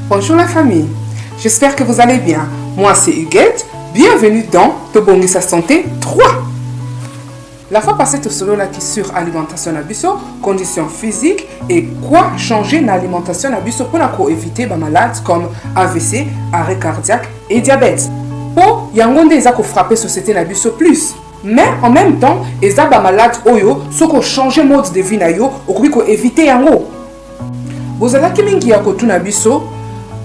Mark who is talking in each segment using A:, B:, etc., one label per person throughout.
A: Bonjour la famille, j'espère que vous allez bien. Moi c'est Huguette, bienvenue dans Tobongi sa santé 3. La fois passée, tu solo là qui sur alimentation abuso, conditions physiques et quoi changer dans l'alimentation abuso pour éviter des maladies comme AVC, arrêt cardiaque et diabète. Pour yangonde ils ont frappé société abuso plus. Mais en même temps, ils ont des maladies oyo, ce qu'on change mode de vie na yo, ou éviter yango. Vous allez qui mingi ya kotu abuso.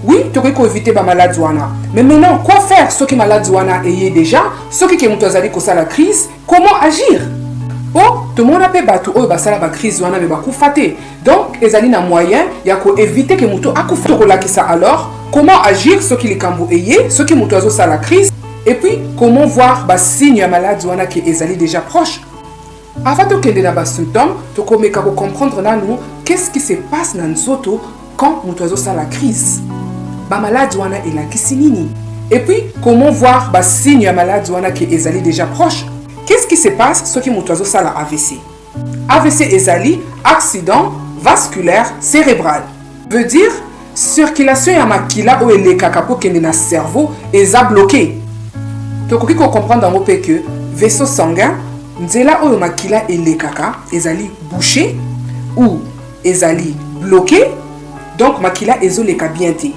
A: Oui, tu peux éviter les maladies. Mais maintenant, quoi faire ceux qui sont malades et déjà, ceux qui ont la crise, comment agir? Bon, tout le monde a fait battu la crise mais donc, ils ont un moyen pour éviter que les gens alors, comment agir ceux qui ont ceux qui ont la crise, et puis comment voir les signes de maladie qui sont déjà proches. Avant de connaître les symptômes, tu peux comprendre qu'est-ce qui se passe dans nos autos quand nous avons la crise. Ba maladie wana elakisi nini? Et puis comment voir ba signe ya maladie wana qui ezali déjà proche? Qu'est-ce qui se passe ce qui moto azosala AVC? AVC ezali accident vasculaire cérébral. Veut dire circulation ya makila o elekaka po kende na cerveau eza bloqué. Tokoki ko comprendre ngo pe que vaisseau sanguin nzela o makila elekaka ezali bouché ou ezali bloqué, donc makila ezoleka bien te.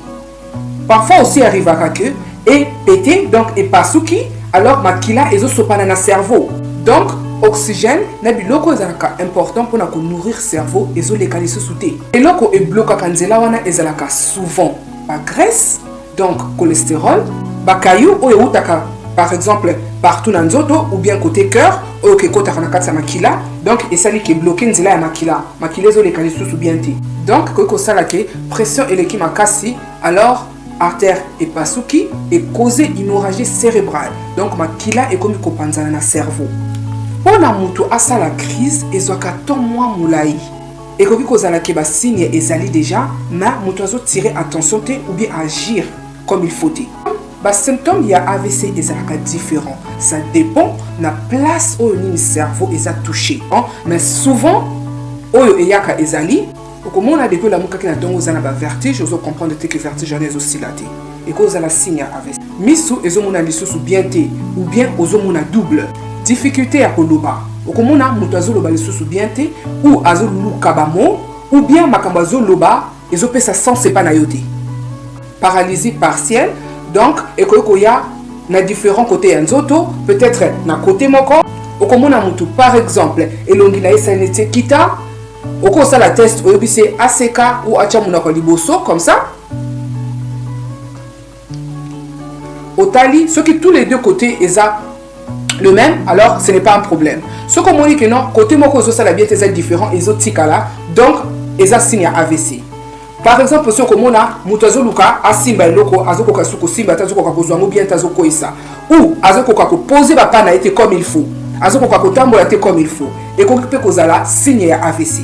A: Parfois aussi arrive à que et pété donc et pas souki alors makila ezo sopana na cerveau. Donc oxygène na biloko ezalaka important pour nourrir cerveau ezo lekali souté. Et loko e bloka kanzela wana ezalaka souvent ba graisse donc cholestérol, ba caillou o eutaka par exemple partout dans nzoto ou bien côté cœur o ke kota na katsa makila donc esali ke bloquer nzela ya makila ezo lekali sous bien te. Donc ko sala ke pression eleki makasi alors artère et pasuki et causer hémorragie cérébrale. Donc makila est comme kopanzana na cerveau. Pour la mutu asa la crise ezwaka ton mois moulai. Et koki kozala ke ba signe ezali déjà, mais mutu azo tirer attention te ou bien agir comme il faut te. Ba symptômes ya AVC ezalaka différent. Ça dépend na place où le cerveau est touché. Mais souvent oyo eyaka ezali comme on a depuis la mouka qui n'a donc aux vertige, vous comprendre que vertige est aussi là. Et que vous avez la signe avec. Misu et zomuna lisusu bien te ou bien aux homona double. Difficulté à koloba. Ou comme on a mutazo loba lisusu bien te ou azolu kabamo ou bien makambazo loba et zo pesa sans c'est pas nayote. Paralysie partielle donc et que ya na différents côtés nzoto peut-être na côté moko ou comme on a mutu par exemple et l'ongina esanete kita. Au cours de la test, on c'est ACK ou Achamuna Liboso, comme ça. Au tali, ce qui tous les deux côtés est le même, alors ce n'est pas un problème. Ce qu'on dit que non, côté moko ça la bien est différent, et autres tikala, donc ils ont signé AVC. Par exemple, ce que on a, mutazo luka asimba loko azoko kasuko simba tazoko kakozwango bien tazoko isa ou azoko kako poser ba pana été comme il faut. Azoko kako tambola été comme il faut. Et qu'on peut kozala signé AVC.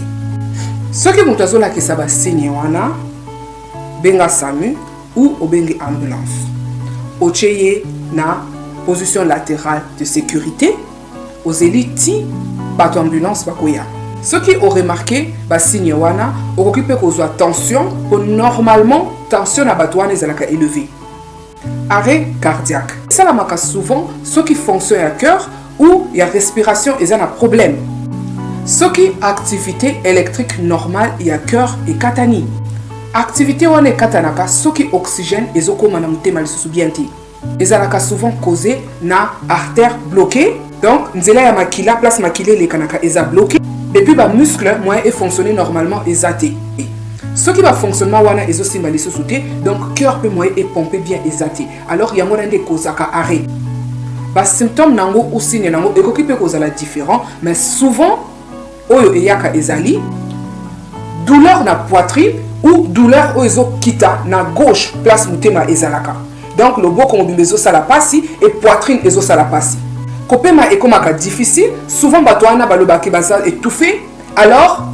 A: Ce qui mutazo la kesaba signe wana benga SAMU ou obengi ambulance. Ocheye na position latérale de sécurité aux élites bato ambulance bakoya. Ceux qui ont remarqué ba signe wana occupé kozwa tension pour normalement tension na bato wana ezalaka élevé. Arrêt cardiaque. Ça la marque souvent ceux qui fonctionnent à cœur ou il y a respiration et ça a problème. Ce qui activité électrique normale et à cœur et katani. Activité on est katanaka ce qui oxygène et zoko manamute mal soubienti. Et alaka souvent causé na artère bloquée. Donc nzela ya makila place makile les kanaka eza bloqué. Depuis ba muscle moyen et fonctionner normalement ezaté. Ce qui va fonctionnement wana ezo simbali souté donc cœur peut moyen et pomper bien ezaté. Alors il y a moyen de kozaka arrêt. Ba symptômes nango ou signe nango ekoki pe kozala différent mais souvent oyo eyaka ezali douleur na poitrine ou douleur oyo kita na gauche place mutema ezalaka. Donc le boko mobimbezo sala pasi et poitrine ezo sala pasi. Kopema ekomaka difficile, souvent bato wana balobaki baza étouffé, alors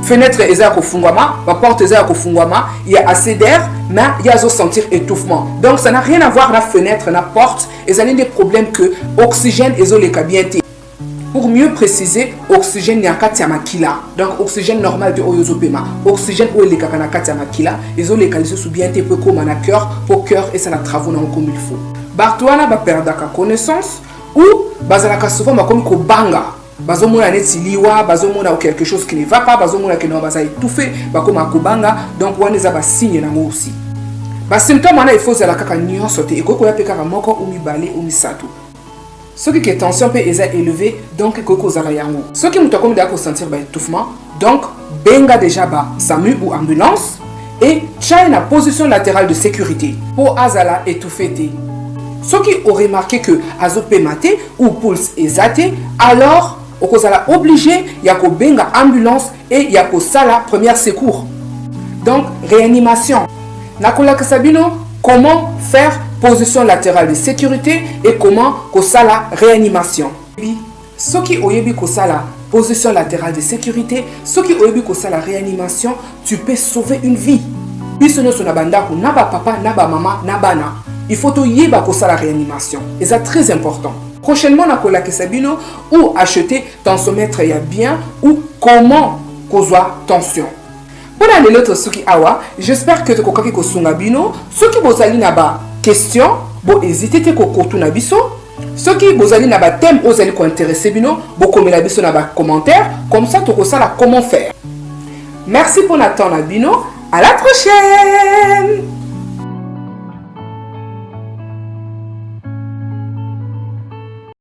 A: fenêtre eza kofungwama, ba porte eza kofungwama, il y a assez d'air, mais il y a zo sentir étouffement. Donc ça n'a rien à voir na fenêtre, na porte, ezali des problèmes que oxygène ezo leka bien te. Pour mieux préciser, oxygène ya kati ya makila. Donc oxygène normal de oyozopema. Oxygène ou le kakana kati ya makila. Ils ont les qualités sous bien te comme un cœur pour cœur et ça la travaux comme il faut. Bartouana ba perdaka connaissance ou bazalaka souvent ba comme ko banga. Bazomona neti liwa, bazomona quelque chose qui ne va pas, bazomona que non baza étouffé, ba comme akobanga. Donc wana za ba signe nango aussi. Ba symptômes wana il faut zala kaka nyonso te eko ko ya peka moko ou mibale ou misato. Ce qui est tension peut être élevé, donc il faut ce qui nous comme d'accord sentir étouffement, donc benga déjà bas SAMU ou ambulance et tchai la position latérale de sécurité pour azala étouffé. Ceux qui ont remarqué que azopé maté ou pulse exaté, alors on est obligé yako benga ambulance et yako sala première secours. Donc réanimation. Nakola Kasabino, comment faire position latérale de sécurité et comment la réanimation. Ceux qui ont eu la position latérale de sécurité, ceux qui ont eu la réanimation, tu peux sauver une vie. Papa, maman, bana. Il faut tout yeba la réanimation. Et c'est très important. Prochainement, on a Sabino ou acheter tensiomètre bien ou comment causer tension. Pour les autres suki awa, j'espère que tu as kosunga bino. Ceux qui bozali naba question, bo hésiter te kokotu na biso. Ceux qui bozali naba thème ozali ko intéressé bino, bo komela biso naba commentaire. Comme ça, tu sais comment faire. Merci pour l'attente na bino. À la prochaine.